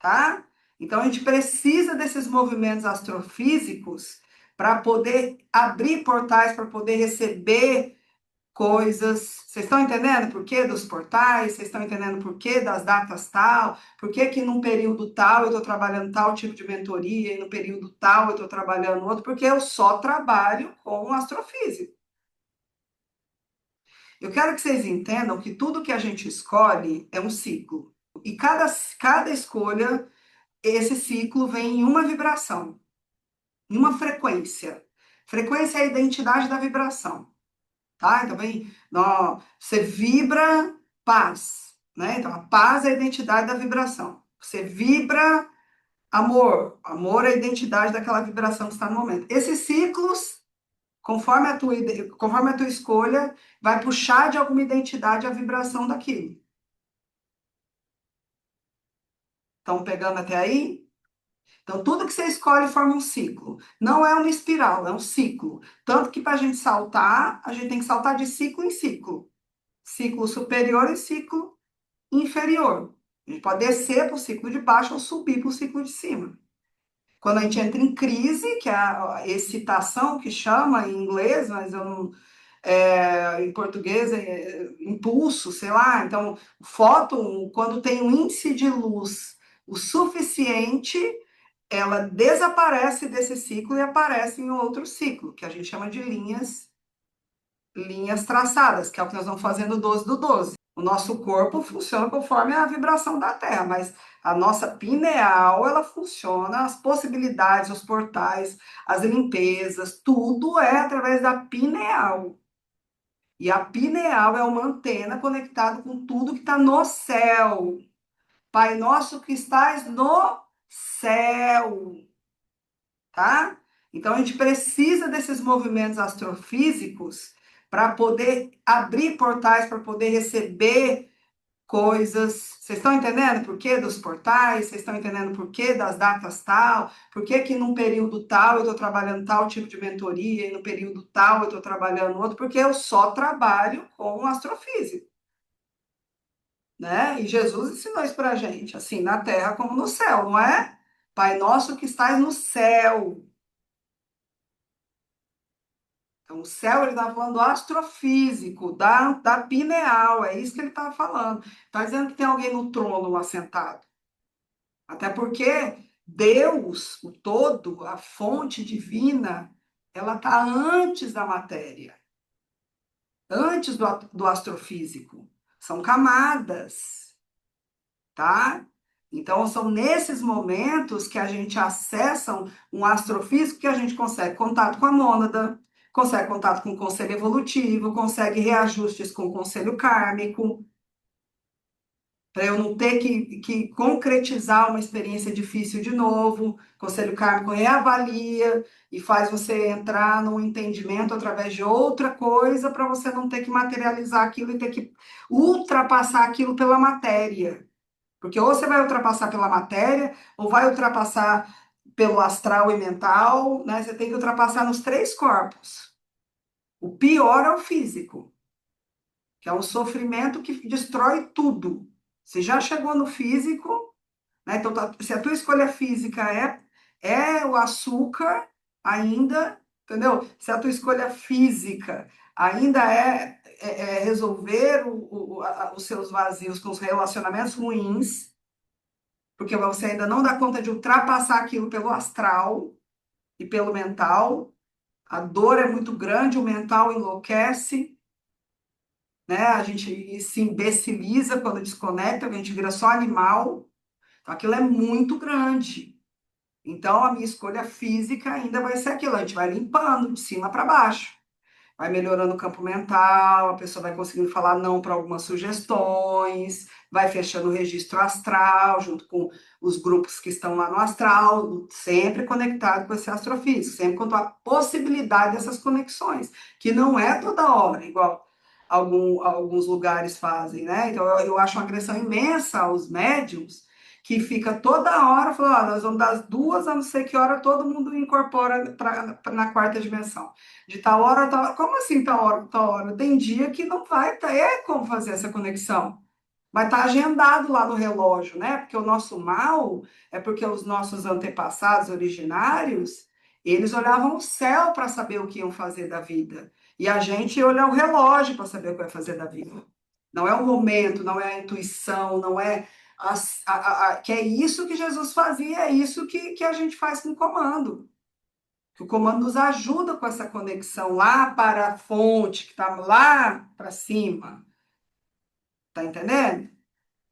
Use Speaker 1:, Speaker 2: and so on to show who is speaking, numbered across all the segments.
Speaker 1: tá? Então a gente precisa desses movimentos astrofísicos para poder abrir portais, para poder receber coisas. Vocês estão entendendo por que dos portais? Vocês estão entendendo por que das datas tal? Por que que num período tal eu estou trabalhando tal tipo de mentoria e no período tal eu estou trabalhando outro? Porque eu só trabalho com astrofísica. Eu quero que vocês entendam que tudo que a gente escolhe é um ciclo. E cada escolha, esse ciclo vem em uma vibração, em uma frequência. Frequência é a identidade da vibração, tá? Então, vem, você vibra paz, né? Então, a paz é a identidade da vibração. Você vibra amor, amor é a identidade daquela vibração que está no momento. Esses ciclos, conforme a tua escolha, vai puxar de alguma identidade a vibração daquilo. Estão pegando até aí? Então, tudo que você escolhe forma um ciclo. Não é uma espiral, é um ciclo. Tanto que para a gente saltar, a gente tem que saltar de ciclo em ciclo. Ciclo superior e ciclo inferior. A gente pode descer para o ciclo de baixo ou subir para o ciclo de cima. Quando a gente entra em crise, que é a excitação que chama em inglês, mas eu não, em português é impulso, sei lá. Então, fóton, quando tem um índice de luz o suficiente, ela desaparece desse ciclo e aparece em outro ciclo, que a gente chama de linhas traçadas, que é o que nós vamos fazer no 12 do 12. O nosso corpo funciona conforme a vibração da Terra, mas a nossa pineal, ela funciona, as possibilidades, os portais, as limpezas, tudo é através da pineal. E a pineal é uma antena conectada com tudo que está no céu. Pai nosso que estás no céu, tá? Então a gente precisa desses movimentos astrofísicos para poder abrir portais, para poder receber coisas. Vocês estão entendendo por que dos portais? Vocês estão entendendo por que das datas tal? Por que que num período tal eu estou trabalhando tal tipo de mentoria e no período tal eu estou trabalhando outro? Porque eu só trabalho com astrofísica, né? E Jesus ensinou isso para a gente, assim, na terra como no céu, não é? Pai nosso que estás no céu. Então, o céu, ele estava falando do astrofísico, da pineal, é isso que ele estava falando. Está dizendo que tem alguém no trono assentado. Até porque Deus, o todo, a fonte divina, ela está antes da matéria, antes do astrofísico. São camadas, tá? Então, são nesses momentos que a gente acessa um astrofísico que a gente consegue contato com a mônada, consegue contato com o conselho evolutivo, consegue reajustes com o conselho kármico, para eu não ter que concretizar uma experiência difícil de novo. O conselho kármico reavalia e faz você entrar num entendimento através de outra coisa, para você não ter que materializar aquilo e ter que ultrapassar aquilo pela matéria. Porque ou você vai ultrapassar pela matéria, ou vai ultrapassar pelo astral e mental, né? Você tem que ultrapassar nos três corpos. O pior é o físico, que é um sofrimento que destrói tudo. Você já chegou no físico, né? Então, se a tua escolha física é o açúcar, ainda, entendeu? Se a tua escolha física ainda é resolver os seus vazios com os relacionamentos ruins, porque você ainda não dá conta de ultrapassar aquilo pelo astral e pelo mental. A dor é muito grande, o mental enlouquece, né? A gente se imbeciliza quando desconecta, a gente vira só animal. Então, aquilo é muito grande. Então, a minha escolha física ainda vai ser aquilo. A gente vai limpando de cima para baixo. Vai melhorando o campo mental, a pessoa vai conseguindo falar não para algumas sugestões, vai fechando o registro astral, junto com os grupos que estão lá no astral, sempre conectado com esse astrofísico, sempre com a possibilidade dessas conexões, que não é toda hora, igual alguns lugares fazem, né? Então, eu acho uma agressão imensa aos médiums, que fica toda hora falando, ó, nós vamos das 2 a não sei que hora, todo mundo incorpora na quarta dimensão. De tal hora a tal hora. Como assim tal hora, tal hora? Tem dia que não vai ter como fazer essa conexão. vai estar agendado lá no relógio, né? Porque o nosso mal é porque os nossos antepassados originários, eles olhavam o céu para saber o que iam fazer da vida. E a gente olha o relógio para saber o que vai fazer da vida. Não é o momento, não é a intuição, não é que é isso que Jesus fazia, é isso que a gente faz com o comando. Que o comando nos ajuda com essa conexão lá para a fonte, que está lá para cima. Tá entendendo?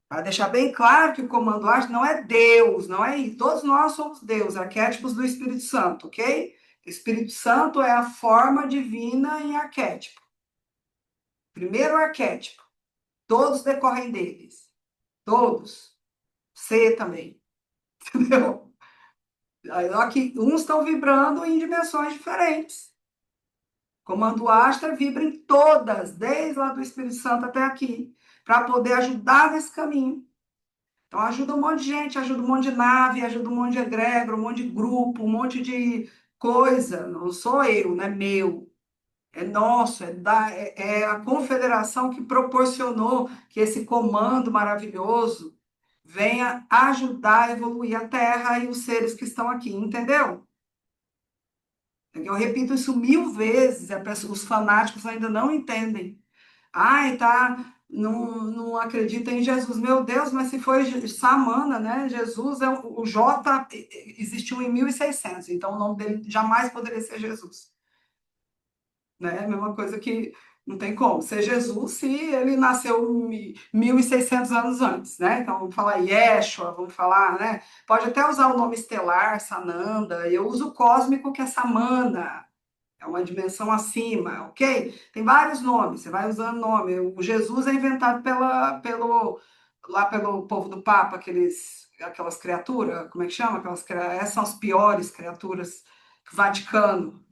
Speaker 1: Para deixar bem claro que o comando arte não é Deus, não é isso. Todos nós somos Deus, arquétipos do Espírito Santo, ok? O Espírito Santo é a forma divina em arquétipo. Primeiro arquétipo. Todos decorrem deles. Todos. Você também. Entendeu? Aqui, uns estão vibrando em dimensões diferentes. Comando Astra vibra em todas, desde lá do Espírito Santo até aqui, para poder ajudar nesse caminho. Então, ajuda um monte de gente, ajuda um monte de nave, ajuda um monte de egrégora, um monte de grupo, um monte de coisa. Não sou eu, não é meu. É nosso, é a confederação que proporcionou que esse comando maravilhoso venha ajudar a evoluir a Terra e os seres que estão aqui, entendeu? Eu repito isso 1000 vezes, os fanáticos ainda não entendem. Ai, tá, não acredita em Jesus. Meu Deus, mas se foi Samana, né? Jesus é o J existiu em 1600, então o nome dele jamais poderia ser Jesus, né? A mesma coisa que não tem como ser Jesus se ele nasceu 1600 anos antes, né? Então vamos falar Yeshua, vamos falar, né? Pode até usar o nome estelar, Sananda, eu uso o cósmico que é Samana, é uma dimensão acima, ok? Tem vários nomes, você vai usando nome. O Jesus é inventado lá pelo povo do Papa, aquelas criaturas, como é que chama? Essas são as piores criaturas, Vaticano,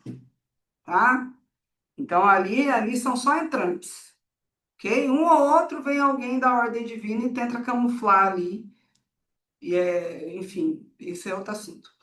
Speaker 1: tá? Então ali são só entrantes, ok? Um ou outro vem alguém da ordem divina e tenta camuflar ali, enfim, isso é outro assunto.